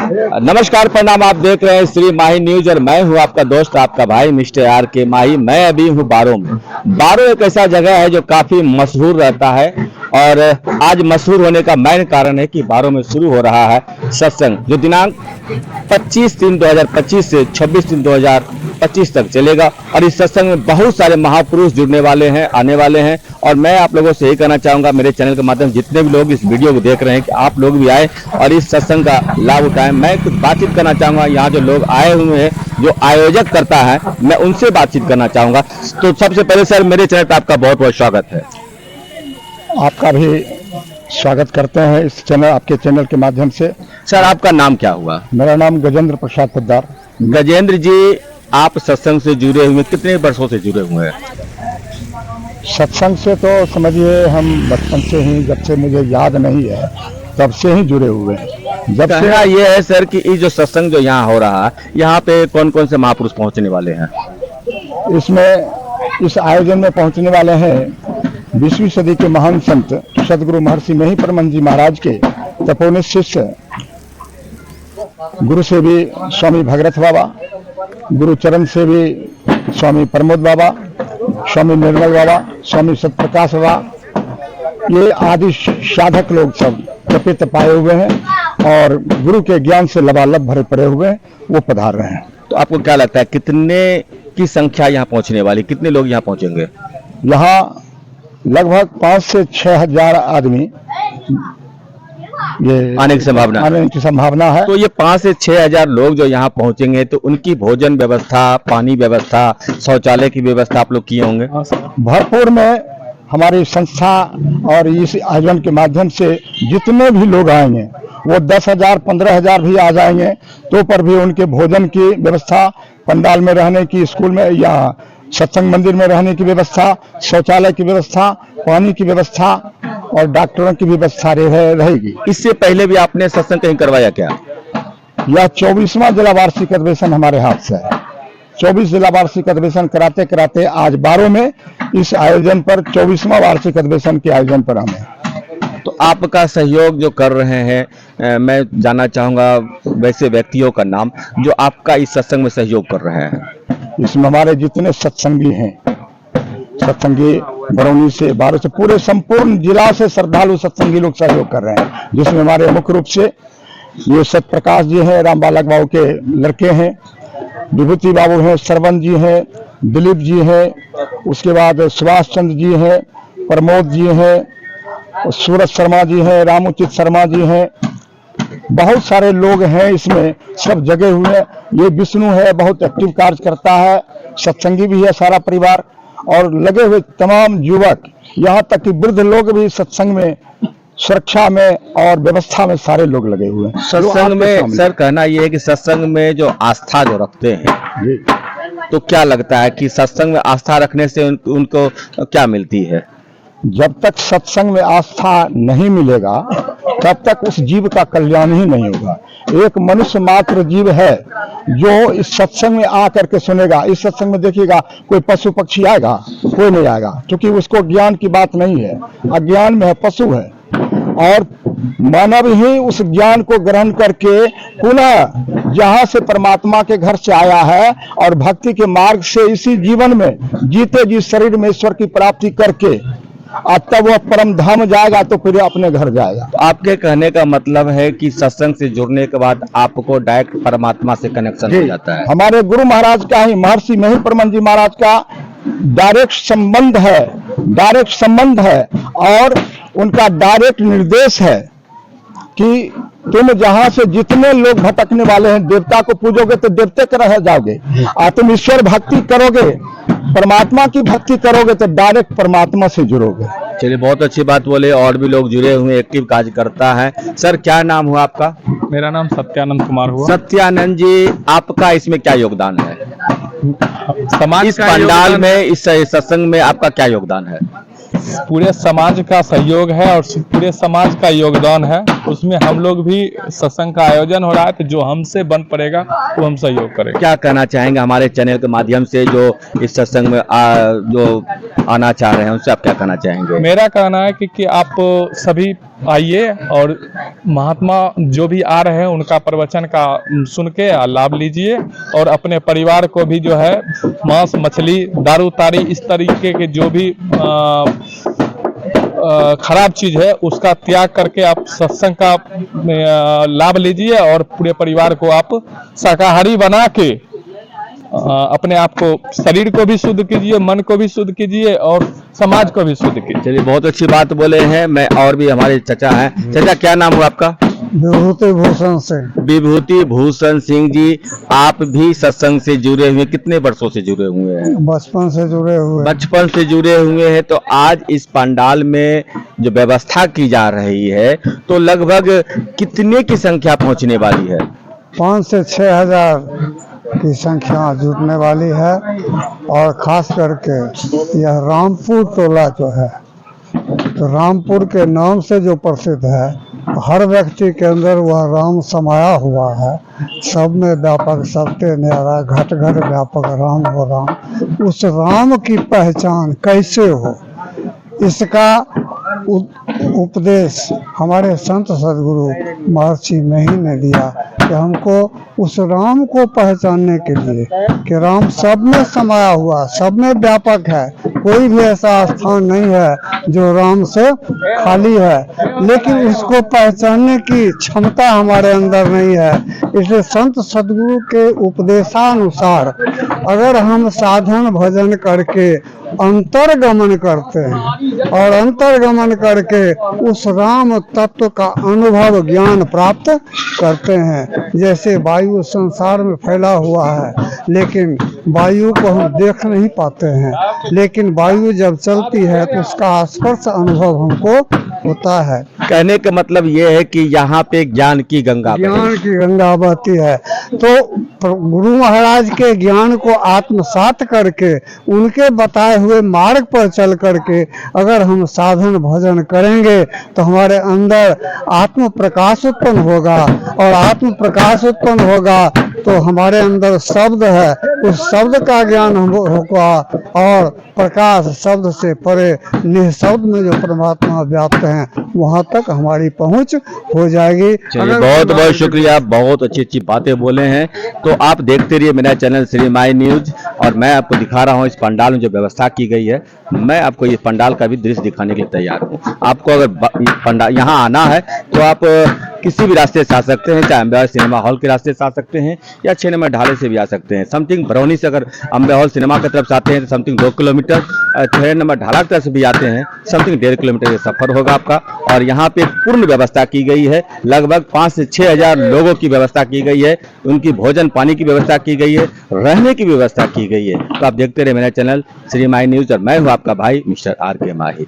नमस्कार, प्रणाम। आप देख रहे हैं श्री माही न्यूज और मैं हूं आपका दोस्त, आपका भाई मिस्टर आर के माही। मैं अभी हूं बारो में। बारो एक ऐसा जगह है जो काफी मशहूर रहता है और आज मशहूर होने का मेन कारण है कि बारो में शुरू हो रहा है सत्संग, जो दिनांक 25/3/2025 से 26/3/2025 तक चलेगा। और इस सत्संग में बहुत सारे महापुरुष जुड़ने वाले हैं, आने वाले हैं। और मैं आप लोगों से यही कहना चाहूंगा, मेरे चैनल के माध्यम से जितने भी लोग इस वीडियो को देख रहे हैं, कि आप लोग भी आए और इस सत्संग का लाभ उठाएं। मैं कुछ बातचीत करना चाहूंगा, यहाँ जो लोग आए हुए हैं, जो आयोजक करता है, मैं उनसे बातचीत करना चाहूंगा। तो सबसे पहले सर, मेरे चैनल पर आपका बहुत बहुत स्वागत है। आपका भी स्वागत करते हैं इस चैनल, आपके चैनल के माध्यम से। सर, आपका नाम क्या हुआ? मेरा नाम गजेंद्र प्रसाद पोद्दार। गजेंद्र जी, आप सत्संग से जुड़े हुए कितने वर्षों से जुड़े हुए हैं? सत्संग से तो समझिए हम बचपन से ही, जब से मुझे याद नहीं है तब से ही जुड़े हुए हैं। जब कहना ये है सर कि ये जो सत्संग जो यहाँ हो रहा है, यहाँ पे कौन कौन से महापुरुष पहुँचने वाले हैं? इसमें इस आयोजन में पहुंचने वाले हैं 20वीं सदी के महान संत सदगुरु महर्षि मेही परमहंस जी महाराज के तपोनित शिष्य गुरु से भी स्वामी भगरथ बाबा, गुरु चरण से भी स्वामी प्रमोद बाबा, स्वामी निर्मल बाबा, स्वामी सत्यप्रकाश बाबा, ये आदि साधक लोग सब तपित पाए हुए हैं और गुरु के ज्ञान से लबालब भरे पड़े हुए हैं, वो पधार रहे हैं। तो आपको क्या लगता है कितने की संख्या यहाँ पहुँचने वाली, कितने लोग यहाँ पहुँचेंगे? यहाँ लगभग 5 से 6 हजार आदमी ये आने की संभावना है। तो ये 5 से 6 हजार लोग जो यहाँ पहुँचेंगे, तो उनकी भोजन व्यवस्था, पानी व्यवस्था, शौचालय की व्यवस्था आप लोग किए होंगे? भरपूर में हमारी संस्था और इस आयोजन के माध्यम से जितने भी लोग आएंगे, वो 10,000 15,000 भी आ जाएंगे, तो पर भी उनके भोजन की व्यवस्था, पंडाल में रहने की, स्कूल में या सत्संग मंदिर में रहने की व्यवस्था, शौचालय की व्यवस्था, पानी की व्यवस्था और डॉक्टरों की व्यवस्था रहेगी। इससे पहले भी आपने सत्संग कहीं करवाया क्या? यह 24वां जिला वार्षिक अधिवेशन हमारे हाथ से है। 24 जिला वार्षिक अधिवेशन कराते कराते आज बारो में इस आयोजन पर 24वां वार्षिक अधिवेशन के आयोजन पर हम हैं। तो आपका सहयोग जो कर रहे हैं, मैं जानना चाहूंगा वैसे व्यक्तियों का नाम जो आपका इस सत्संग में सहयोग कर रहे हैं। इसमें हमारे जितने सत्संगी हैं, सत्संगी बरौनी से, बारो से, पूरे संपूर्ण जिला से श्रद्धालु सत्संगी लोग सहयोग कर रहे हैं, जिसमें हमारे मुख्य रूप से ये सत्यप्रकाश जी हैं, राम बालक बाबू के लड़के हैं, विभूति बाबू हैं, श्रवण जी हैं, दिलीप जी हैं, उसके बाद सुभाष चंद्र जी हैं, प्रमोद जी हैं, सूरज शर्मा जी हैं, रामोचित शर्मा जी हैं, बहुत सारे लोग हैं इसमें, सब जगे हुए हैं। ये विष्णु है, बहुत एक्टिव कार्य करता है, सत्संगी भी है सारा परिवार, और लगे हुए तमाम युवक, यहाँ तक कि वृद्ध लोग भी सत्संग में, सुरक्षा में और व्यवस्था में सारे लोग लगे हुए हैं। सत्संग में सर, कहना यह है कि सत्संग में जो आस्था जो रखते हैं, तो क्या लगता है कि सत्संग में आस्था रखने से उनको क्या मिलती है? जब तक सत्संग में आस्था नहीं मिलेगा तब तक उस जीव का कल्याण ही नहीं होगा। एक मनुष्य मात्र जीव है जो इस सत्संग में आकर के सुनेगा। इस सत्संग में देखिएगा, कोई पशु पक्षी आएगा? कोई नहीं आएगा, क्योंकि उसको ज्ञान की बात नहीं है, अज्ञान में है, पशु है। और मानव ही उस ज्ञान को ग्रहण करके पुनः जहां से परमात्मा के घर से आया है और भक्ति के मार्ग से इसी जीवन में जीते जी शरीर में ईश्वर की प्राप्ति करके तब वह परम धाम जाएगा, तो फिर अपने घर जाएगा। तो आपके कहने का मतलब है कि सत्संग से जुड़ने के बाद आपको डायरेक्ट परमात्मा से कनेक्शन हो जाता है? हमारे गुरु महाराज का ही, महर्षि मेही परमहंस जी महाराज का डायरेक्ट संबंध है और उनका डायरेक्ट निर्देश है कि तुम जहां से जितने लोग भटकने वाले हैं, देवता को पूजोगे तो देवते के रह जाओगे, और तुम ईश्वर भक्ति करोगे, परमात्मा की भक्ति करोगे तो डायरेक्ट परमात्मा से जुड़ोगे। चलिए, बहुत अच्छी बात बोले। और भी लोग जुड़े हुए, एक्टिव कार्य करता है। सर, क्या नाम हुआ आपका? मेरा नाम सत्यानंद कुमार हुआ। सत्यानंद जी, आपका इसमें क्या योगदान है? समाज इस पंडाल में, इस सत्संग में आपका क्या योगदान है? पूरे समाज का सहयोग है और पूरे समाज का योगदान है। उसमें हम लोग भी, सत्संग का आयोजन हो रहा है तो जो हमसे बन पड़ेगा वो हम सहयोग करेंगे। क्या कहना चाहेंगे हमारे चैनल के माध्यम से जो इस सत्संग में जो आना चाह रहे हैं, उनसे आप क्या कहना चाहेंगे? मेरा कहना है कि आप सभी आइए और महात्मा जो भी आ रहे हैं उनका प्रवचन का सुन के लाभ लीजिए और अपने परिवार को भी जो है मांस मछली दारू तारी इस तरीके के जो भी खराब चीज है उसका त्याग करके आप सत्संग का लाभ लीजिए और पूरे परिवार को आप शाकाहारी बना के अपने आप को शरीर को भी शुद्ध कीजिए, मन को भी शुद्ध कीजिए और समाज को भी शुद्ध कीजिए। चलिए, बहुत अच्छी बात बोले हैं। मैं और भी हमारे चाचा हैं। चाचा, क्या नाम हुआ आपका? विभूति भूषण सिंह। विभूति भूषण सिंह जी, आप भी सत्संग से जुड़े हुए, कितने वर्षों से जुड़े हुए हैं? बचपन से जुड़े हुए। बचपन से जुड़े हुए हैं। तो आज इस पंडाल में जो व्यवस्था की जा रही है तो लगभग कितने की संख्या पहुंचने वाली है? 5 से 6 हजार की संख्या जुटने वाली है और खास करके यह रामपुर टोला जो है, तो रामपुर के नाम से जो प्रसिद्ध है, हर व्यक्ति के अंदर वह राम समाया हुआ है। सब में व्यापक, सबके न्यारा, घट घट व्यापक राम हो राम। उस राम की पहचान कैसे हो, इसका उपदेश हमारे संत सदगुरु महर्षि मही ने दिया कि हमको उस राम को पहचानने के लिए कि राम सब में समाया हुआ, सब में व्यापक है, कोई भी ऐसा स्थान नहीं है जो राम से खाली है, लेकिन उसको पहचानने की क्षमता हमारे अंदर नहीं है। इसलिए संत सदगुरु के उपदेशानुसार अगर हम साधन भजन करके अंतर्गमन करते हैं और अंतर्गमन करके उस राम तत्व का अनुभव ज्ञान प्राप्त करते हैं, जैसे वायु संसार में फैला हुआ है लेकिन वायु को हम देख नहीं पाते हैं, लेकिन वायु जब चलती है तो उसका स्पर्श अनुभव हमको होता है। कहने का मतलब ये है कि यहाँ पे ज्ञान की गंगा बहती है। तो गुरु महाराज के ज्ञान को आत्मसात करके उनके बताए हुए मार्ग पर चल करके अगर हम साधन भजन करेंगे तो हमारे अंदर आत्म प्रकाश उत्पन्न होगा और आत्म प्रकाश उत्पन्न होगा तो हमारे अंदर शब्द है, उस शब्द का ज्ञान हम होगा और प्रकाश शब्द से परे निःशब्द में जो परमात्मा व्याप्त हैं वहां तक हमारी पहुंच हो जाएगी। चलिए, बहुत बहुत शुक्रिया, बहुत अच्छी अच्छी बातें बोले हैं। तो आप देखते रहिए मेरा चैनल श्री माई न्यूज और मैं आपको दिखा रहा हूँ इस पंडाल में जो व्यवस्था की गई है। मैं आपको ये पंडाल का भी दृश्य दिखाने के लिए तैयार हूँ। आपको अगर पंडाल यहाँ आना है तो आप किसी भी रास्ते से आ सकते हैं, चाहे अम्बेहॉल सिनेमा हॉल के रास्ते से आ सकते हैं या 6 नंबर ढाले से भी आ सकते हैं। समथिंग बरौनी से अगर अम्बेहॉल सिनेमा की तरफ से आते हैं तो समथिंग 2 किलोमीटर, 6 नंबर ढाला की तरफ से भी आते हैं समथिंग 1.5 किलोमीटर का सफर होगा आपका। और यहाँ पे पूर्ण व्यवस्था की गई है, लगभग 5 से 6 हजार लोगों की व्यवस्था की गई है, उनकी भोजन पानी की व्यवस्था की गई है, रहने की व्यवस्था की गई है। तो आप देखते रहे मेरा चैनल श्री माई न्यूज और मैं हूँ आपका भाई मिस्टर आर के माही।